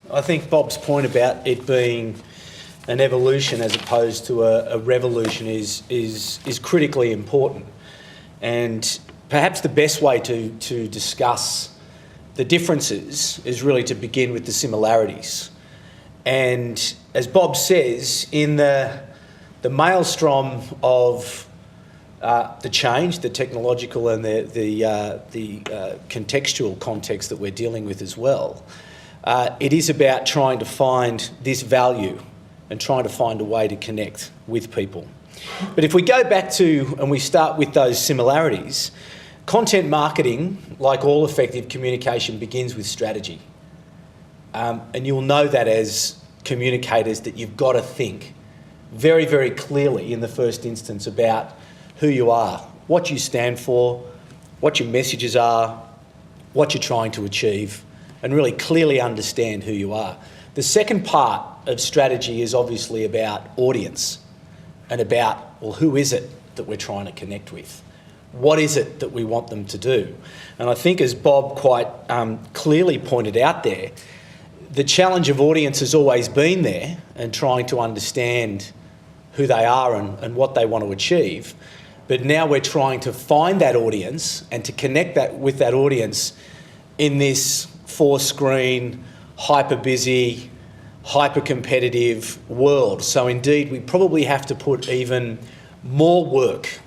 I think Bob's point about it being an evolution as opposed to a revolution is critically important. And perhaps the best way to discuss the differences is really to begin with the similarities. And as Bob says, in the maelstrom of the change, the technological and the contextual context that we're dealing with as well, it is about trying to find this value and trying to find a way to connect with people. But if we go back to, and we start with those similarities, content marketing, like all effective communication, begins with strategy. And you'll know that as communicators that you've got to think very, very clearly in the first instance about who you are, what you stand for, what your messages are, what you're trying to achieve, and really clearly understand who you are. The second part of strategy is obviously about audience and about, well, who is it that we're trying to connect with? What is it that we want them to do? And I think, as Bob quite clearly pointed out there, the challenge of audience has always been there and trying to understand who they are and what they want to achieve. But now we're trying to find that audience and to connect that with that audience in this four-screen, hyper-busy, hyper-competitive world. So indeed, we probably have to put even more work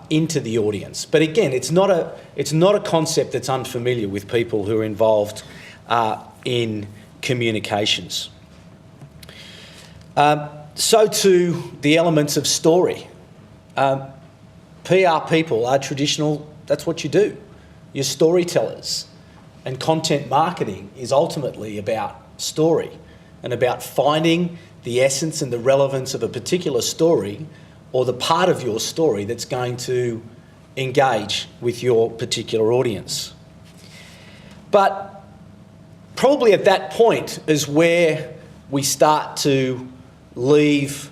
into the audience. But again, it's not a concept that's unfamiliar with people who are involved in communications. So too, the elements of story. PR people are traditional, that's what you do. You're storytellers. And content marketing is ultimately about story and about finding the essence and the relevance of a particular story or the part of your story that's going to engage with your particular audience. But probably at that point is where we start to leave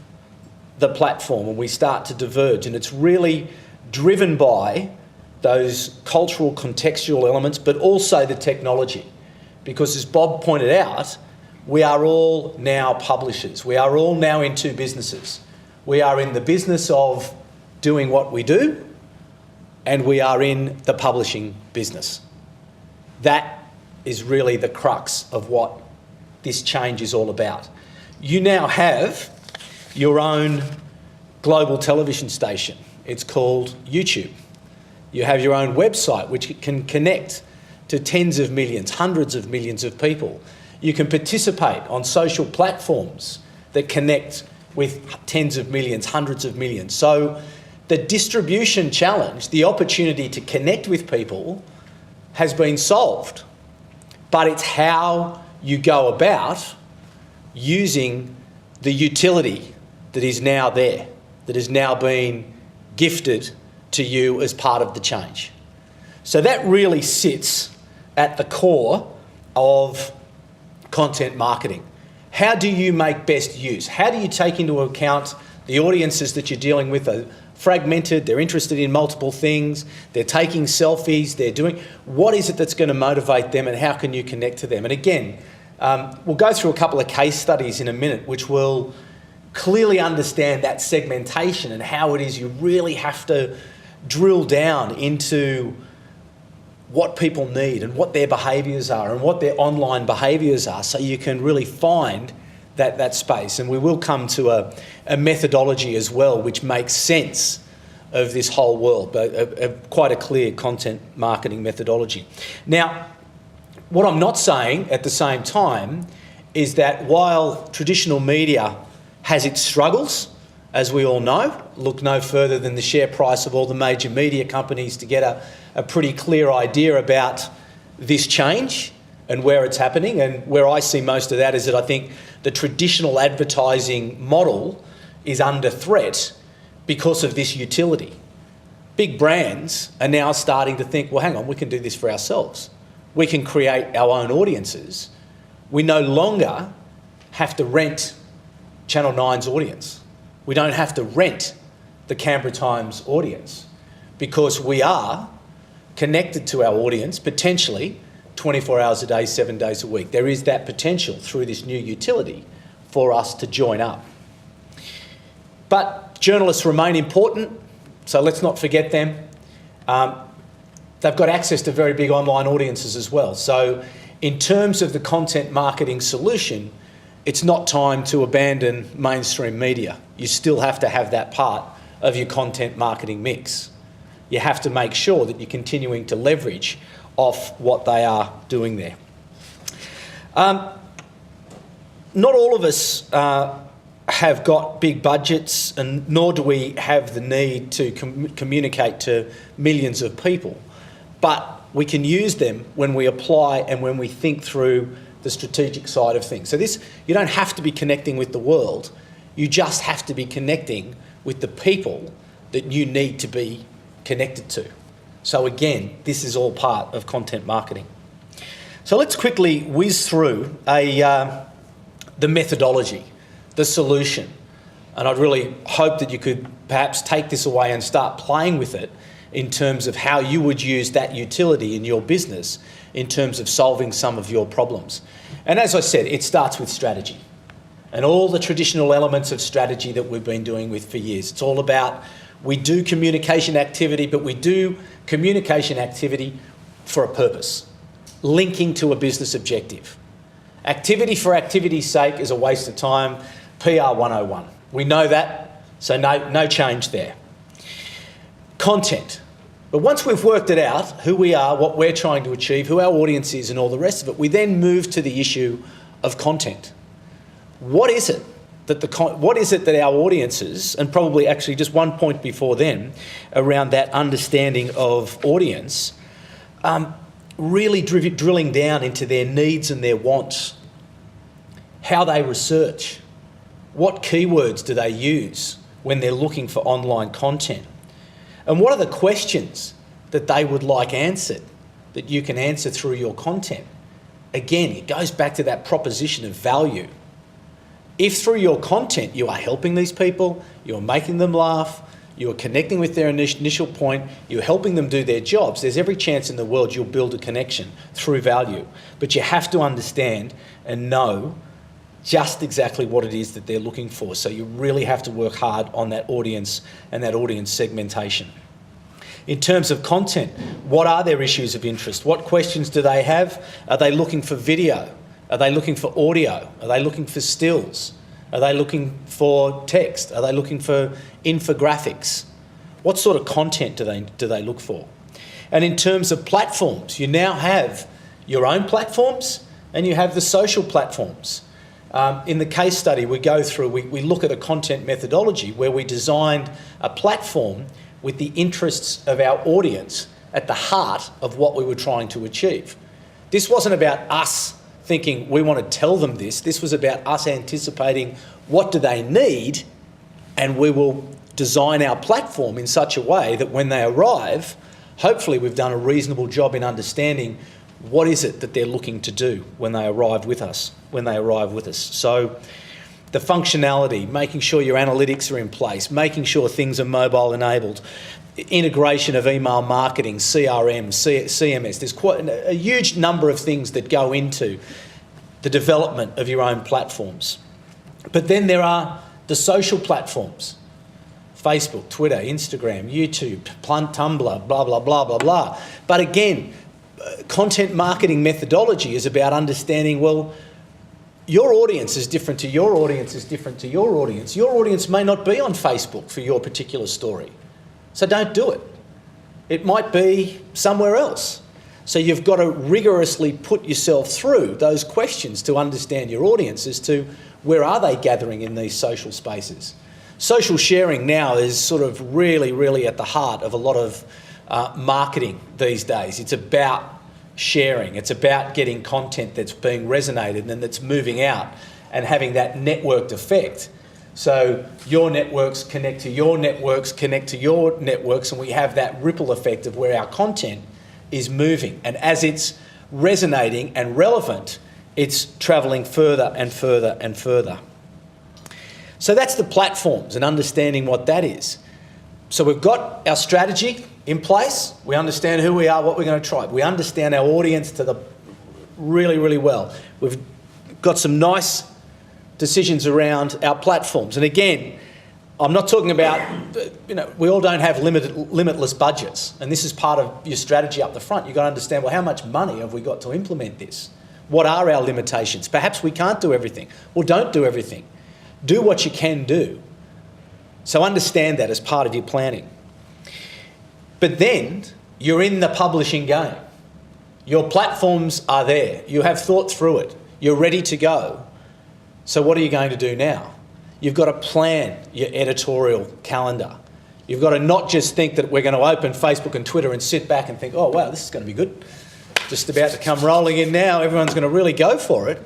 the platform and we start to diverge, and it's really driven by those cultural contextual elements, but also the technology. Because as Bob pointed out, we are all now publishers. We are all now in two businesses. We are in the business of doing what we do, and we are in the publishing business. That is really the crux of what this change is all about. You now have your own global television station. It's called YouTube. You have your own website which can connect to tens of millions, hundreds of millions of people. You can participate on social platforms that connect with tens of millions, hundreds of millions. So the distribution challenge, the opportunity to connect with people, has been solved. But it's how you go about using the utility that is now there, that is now being gifted to you as part of the change. So that really sits at the core of content marketing. How do you make best use? How do you take into account the audiences that you're dealing with are fragmented, they're interested in multiple things, they're taking selfies, they're doing... What is it that's going to motivate them and how can you connect to them? And again, we'll go through a couple of case studies in a minute which will clearly understand that segmentation and how it is you really have to drill down into what people need and what their behaviours are and what their online behaviours are so you can really find that space. And we will come to a methodology as well which makes sense of this whole world, but quite a clear content marketing methodology. Now, what I'm not saying at the same time is that while traditional media has its struggles, as we all know, look no further than the share price of all the major media companies to get a pretty clear idea about this change and where it's happening. And where I see most of that is that I think the traditional advertising model is under threat because of this utility. Big brands are now starting to think, well, hang on, we can do this for ourselves. We can create our own audiences. We no longer have to rent Channel 9's audience. We don't have to rent the Canberra Times audience because we are connected to our audience potentially 24 hours a day, 7 days a week. There is that potential through this new utility for us to join up. But journalists remain important, so let's not forget them. They've got access to very big online audiences as well. So in terms of the content marketing solution, it's not time to abandon mainstream media. You still have to have that part of your content marketing mix. You have to make sure that you're continuing to leverage off what they are doing there. Not all of us have got big budgets, and nor do we have the need to communicate to millions of people. But we can use them when we apply and when we think through the strategic side of things. So you don't have to be connecting with the world. You just have to be connecting with the people that you need to be connected to. So again, this is all part of content marketing. So let's quickly whiz through the methodology, the solution. And I'd really hope that you could perhaps take this away and start playing with it in terms of how you would use that utility in your business in terms of solving some of your problems. And as I said, it starts with strategy and all the traditional elements of strategy that we've been doing with for years. It's all about, we do communication activity, but we do communication activity for a purpose, linking to a business objective. Activity for activity's sake is a waste of time, PR 101. We know that, so no change there. Content. But once we've worked it out, who we are, what we're trying to achieve, who our audience is and all the rest of it, we then move to the issue of content. What is it that our audiences, and probably actually just one point before then, around that understanding of audience, really drilling down into their needs and their wants, how they research, what keywords do they use when they're looking for online content, and what are the questions that they would like answered that you can answer through your content. Again, it goes back to that proposition of value. If through your content you are helping these people, you're making them laugh, you're connecting with their initial point, you're helping them do their jobs, there's every chance in the world you'll build a connection through value. But you have to understand and know just exactly what it is that they're looking for. So you really have to work hard on that audience and that audience segmentation. In terms of content, what are their issues of interest? What questions do they have? Are they looking for video? Are they looking for audio? Are they looking for stills? Are they looking for text? Are they looking for infographics? What sort of content do they look for? And in terms of platforms, you now have your own platforms and you have the social platforms. In the case study we go through, we look at a content methodology where we designed a platform with the interests of our audience at the heart of what we were trying to achieve. This wasn't about us thinking we want to tell them this. This was about us anticipating what do they need, and we will design our platform in such a way that when they arrive, hopefully we've done a reasonable job in understanding what is it that they're looking to do when they arrive with us. So the functionality, making sure your analytics are in place, making sure things are mobile enabled, integration of email marketing, CRM, CMS. There's quite a huge number of things that go into the development of your own platforms. But then there are the social platforms, Facebook, Twitter, Instagram, YouTube, Tumblr, blah, blah, blah, blah, blah. But again, content marketing methodology is about understanding, well, your audience is different to your audience is different to your audience. Your audience may not be on Facebook for your particular story. So don't do it. It might be somewhere else. So you've got to rigorously put yourself through those questions to understand your audience as to where are they gathering in these social spaces. Social sharing now is sort of really, really at the heart of a lot of marketing these days. It's about sharing. It's about getting content that's being resonated and that's moving out and having that networked effect. So your networks connect to your networks, connect to your networks, and we have that ripple effect of where our content is moving. And as it's resonating and relevant, it's travelling further and further and further. So that's the platforms and understanding what that is. So we've got our strategy in place. We understand who we are, what we're going to try. We understand our audience to the really, really well. We've got some nice decisions around our platforms. And again, I'm not talking about, we all don't have limitless budgets. And this is part of your strategy up the front. You've got to understand, well, how much money have we got to implement this? What are our limitations? Perhaps we can't do everything. Well, don't do everything. Do what you can do. So understand that as part of your planning. But then you're in the publishing game. Your platforms are there. You have thought through it. You're ready to go. So what are you going to do now? You've got to plan your editorial calendar. You've got to not just think that we're going to open Facebook and Twitter and sit back and think, oh, wow, this is going to be good. Just about to come rolling in now. Everyone's going to really go for it.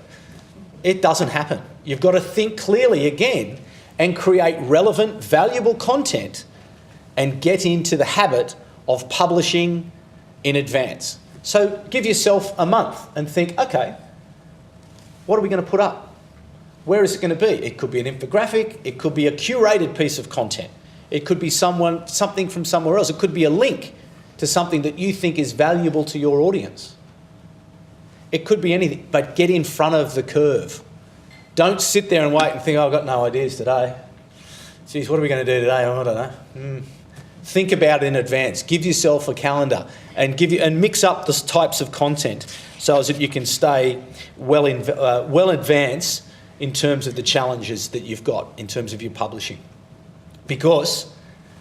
It doesn't happen. You've got to think clearly again and create relevant, valuable content and get into the habit of publishing in advance. So give yourself a month and think, okay, what are we going to put up? Where is it going to be? It could be an infographic. It could be a curated piece of content. It could be something from somewhere else. It could be a link to something that you think is valuable to your audience. It could be anything, but get in front of the curve. Don't sit there and wait and think, oh, I've got no ideas today. Geez, what are we going to do today? Oh, I don't know. Think about it in advance. Give yourself a calendar and mix up the types of content so as that you can stay well advanced in terms of the challenges that you've got in terms of your publishing. Because,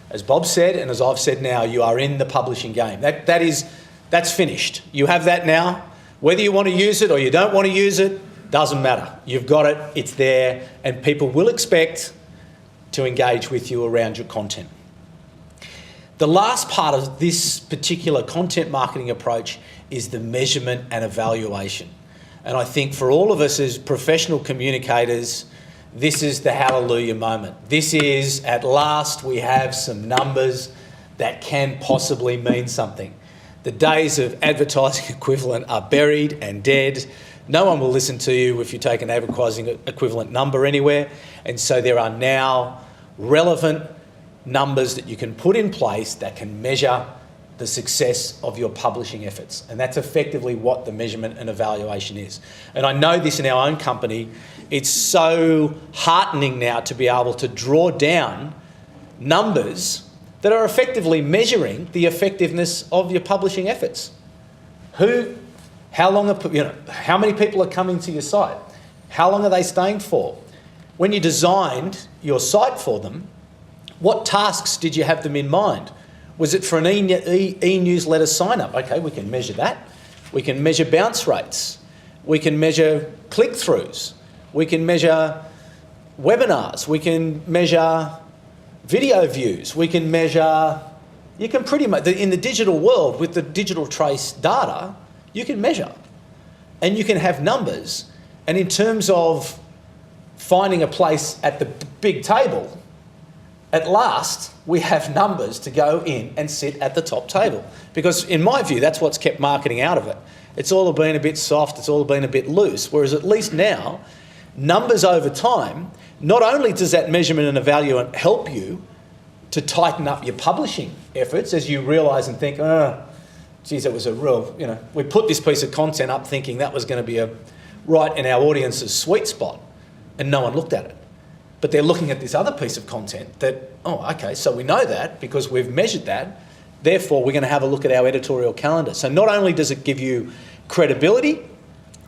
as Bob said, and as I've said now, you are in the publishing game. That's finished. You have that now. Whether you want to use it or you don't want to use it, doesn't matter. You've got it, it's there, and people will expect to engage with you around your content. The last part of this particular content marketing approach is the measurement and evaluation. And I think for all of us as professional communicators, this is the hallelujah moment. This is, at last, we have some numbers that can possibly mean something. The days of advertising equivalent are buried and dead. No one will listen to you if you take an advertising equivalent number anywhere. And so there are now relevant numbers that you can put in place that can measure the success of your publishing efforts. And that's effectively what the measurement and evaluation is. And I know this in our own company. It's so heartening now to be able to draw down numbers that are effectively measuring the effectiveness of your publishing efforts. How many people are coming to your site? How long are they staying for? When you designed your site for them, what tasks did you have them in mind? Was it for an e-newsletter sign-up? Okay, we can measure that. We can measure bounce rates. We can measure click-throughs. We can measure webinars. We can measure video views. We can measure... You can pretty much... In the digital world, with the digital trace data, you can measure. And you can have numbers. And in terms of finding a place at the big table... At last, we have numbers to go in and sit at the top table. Because in my view, that's what's kept marketing out of it. It's all been a bit soft, it's all been a bit loose. Whereas at least now, numbers over time, not only does that measurement and evaluation help you to tighten up your publishing efforts as you realise and think, geez, that was a real, we put this piece of content up thinking that was going to be right in our audience's sweet spot, and no one looked at it. But they're looking at this other piece of content that, so we know that because we've measured that. Therefore, we're going to have a look at our editorial calendar. So not only does it give you credibility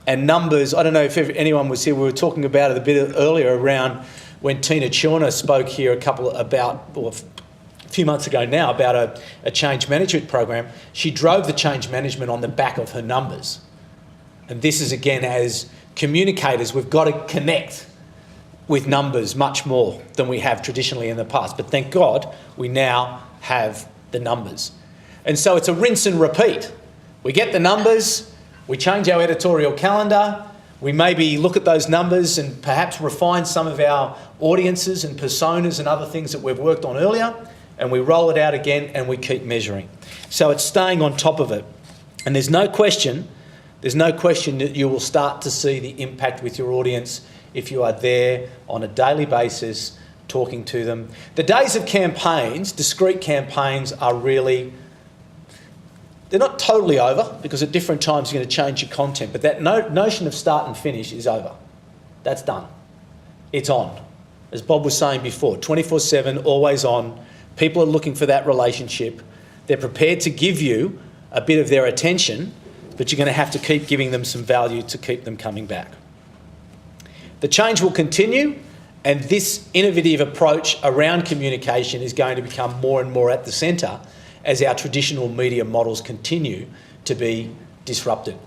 and numbers, I don't know if anyone was here, we were talking about it a bit earlier around when Tina Chawner spoke here a few months ago now about a change management program. She drove the change management on the back of her numbers. And this is, again, as communicators, we've got to connect with numbers much more than we have traditionally in the past. But thank God we now have the numbers. And so it's a rinse and repeat. We get the numbers, we change our editorial calendar, we maybe look at those numbers and perhaps refine some of our audiences and personas and other things that we've worked on earlier, and we roll it out again and we keep measuring. So it's staying on top of it. And there's no question that you will start to see the impact with your audience if you are there on a daily basis talking to them. The days of campaigns, discrete campaigns, are really they're not totally over, because at different times you're going to change your content, but that notion of start and finish is over. That's done. It's on. As Bob was saying before, 24/7, always on. People are looking for that relationship. They're prepared to give you a bit of their attention, but you're going to have to keep giving them some value to keep them coming back. The change will continue, and this innovative approach around communication is going to become more and more at the centre as our traditional media models continue to be disrupted.